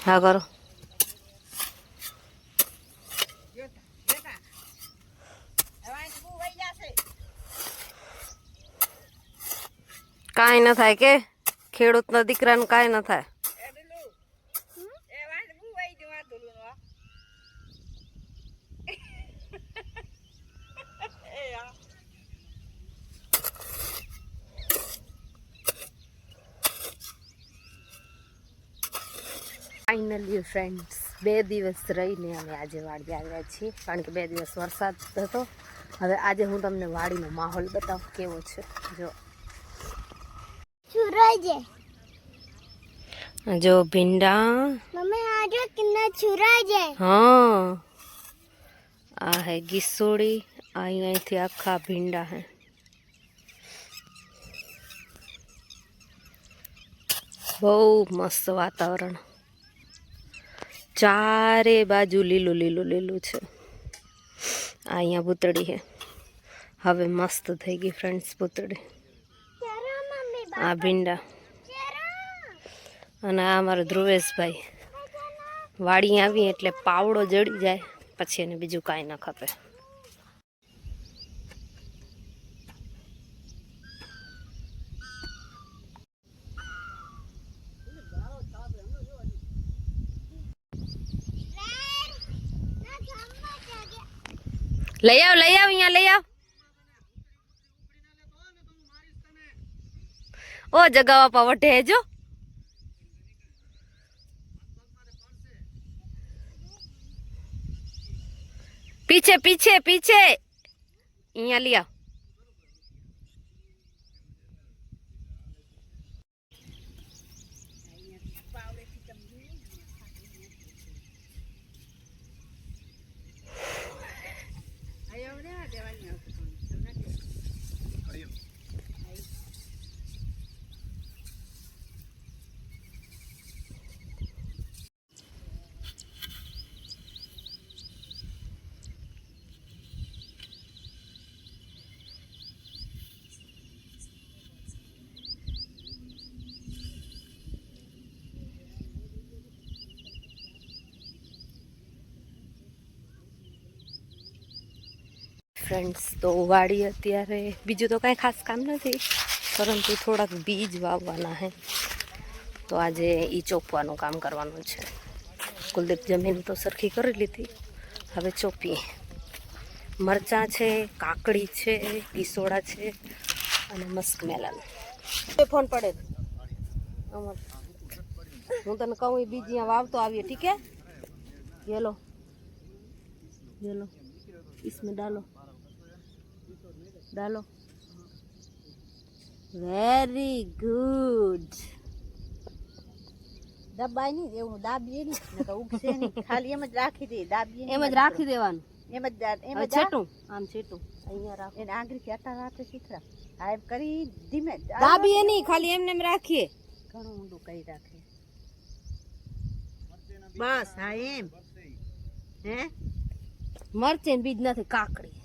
हाँ करो काई न थाय के खेडूत ना दीकरा ने काई न थाय फाइनली फ्रेंड्स 2 દિવસ રહીને અમે આજે વાડી આવ્યા છીએ કારણ કે 2 દિવસ વરસાદ હતો હવે આજે હું તમને વાડીનો માહોલ બતાવું કેવો છે જો છુરાજે जो भिंडा मम्मी आजो कितना છુરાજે हाँ आ है गिसोड़ी आई थी आखा भिंडा है बहुत मस्त वातावरण चारे बाजू लीलू लीलू लीलू है अँ पूतड़ी है हवे मस्त थी गई फ्रेंड्स पूतड़ी आ भींडा અને આ અમારો ધ્રુવેશભાઈ વાડી આવી એટલે પાવડો જડી જાય પછી એને બીજું કાંઈ ન ખપે લઈ આવ અહીંયા લઈ આવ ઓ જગાવા પા વટે જો पीछे पीछे पीछे यहाँ लिया फ्रेंड्स तो वाड़ी अत्यारे बीजू तो कई खास काम नहीं परंतु थोड़ा बीज वाववाना है तो आज ई चोपवानुं काम करवानुं छे कुलदीप जमीन तो सरखी कर ली थी हवे चोपीए मरचा छे काकड़ी छे ईसोड़ा छे अने मस्क मेलन फोन पड़े हूँ तने कहूँ बीज अँ वावतो आवीए ठीक है ये लो इसमें डालो डालो वेरी गुड દબાઈ ની એવું દાબીએ ની નકર ઉગશે ની ખાલી એમ જ રાખી દે દાબીએ એમ જ રાખી દેવાનું એમ જ છેટું આમ છેટું અહીંયા રાખો એને આંગળીથી આટા રાખે શીખરા આ એમ કરી ધીમે દાબીએ નહીં ખાલી એમને એમ રાખીએ ઘણું ઊંડું કરી રાખે બસ હા એમ હે મરચે બીજ નથી કાકડી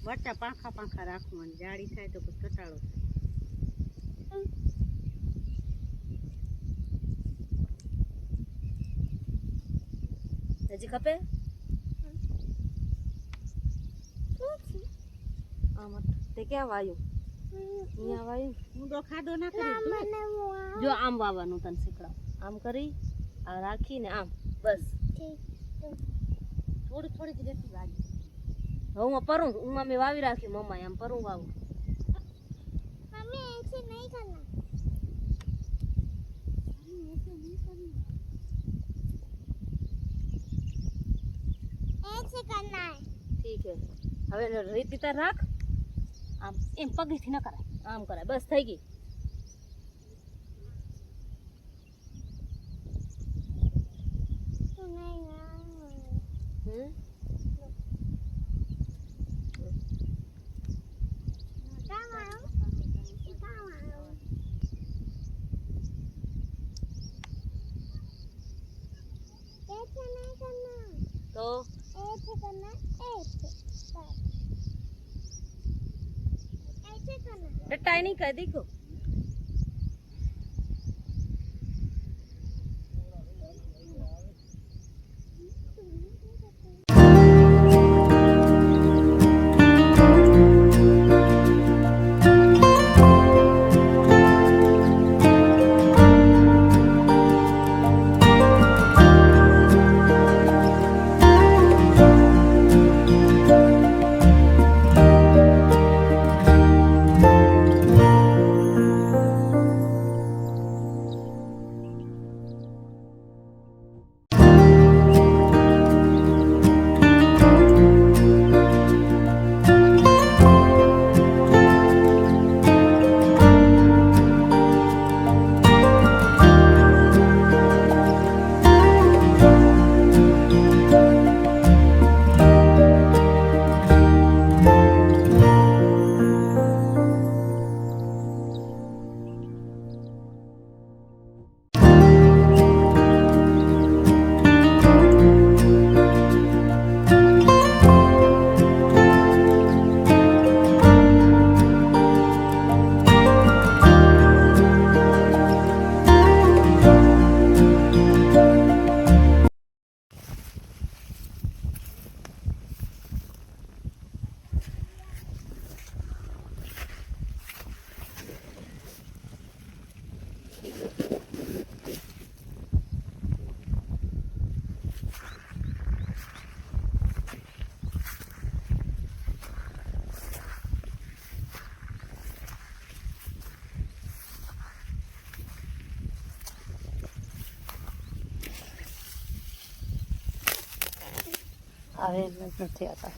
વટા પાંખા પાંખા રાખવાનું જાડી થાય તો પછી ઘટાડો થાય હજી ખપે આમ તે ક્યાં વાયું અહીંયા વાયું ઊંડો ખાડો ના કરી જો આમ વાવવાનું તને શીખડાવ આમ કરી આ રાખીને આમ બસ થોડી થોડી જ રેતી વાજી હું પરું હું મેં વાવી રાખી મમ્મા આમ પરું વાવું मम्मी ऐसे नहीं करना ऐसे करना है ठीक है હવે રીતિ તાર રાખ આમ એમ પગથી ન કરાય આમ કરાય બસ થઈ ગઈ तो ऐसे करना टटाई नहीं कर दी को આવે એમ જ નથી આવતા.